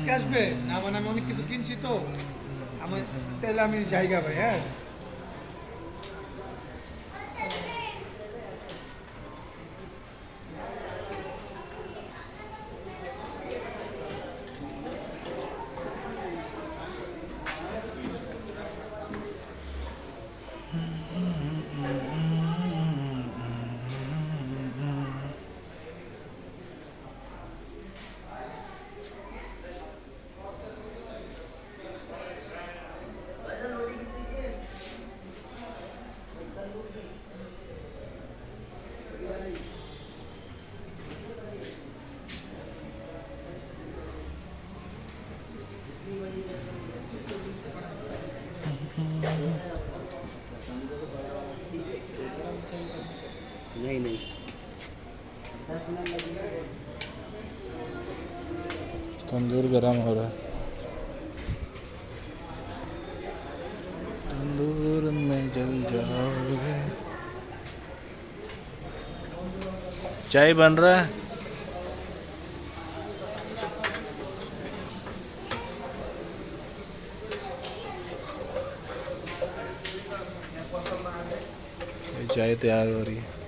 থেকে আসবে না, মানে আমি অনেক কিছু কিনছি তো আমার, তাহলে আমি জায়গা ভাই। হ্যাঁ नहीं नहीं तंदूर गरम हो रहा है। तंदूर में जल जाओगे। चाय बन रहा है। चाय तैयार हो रही है।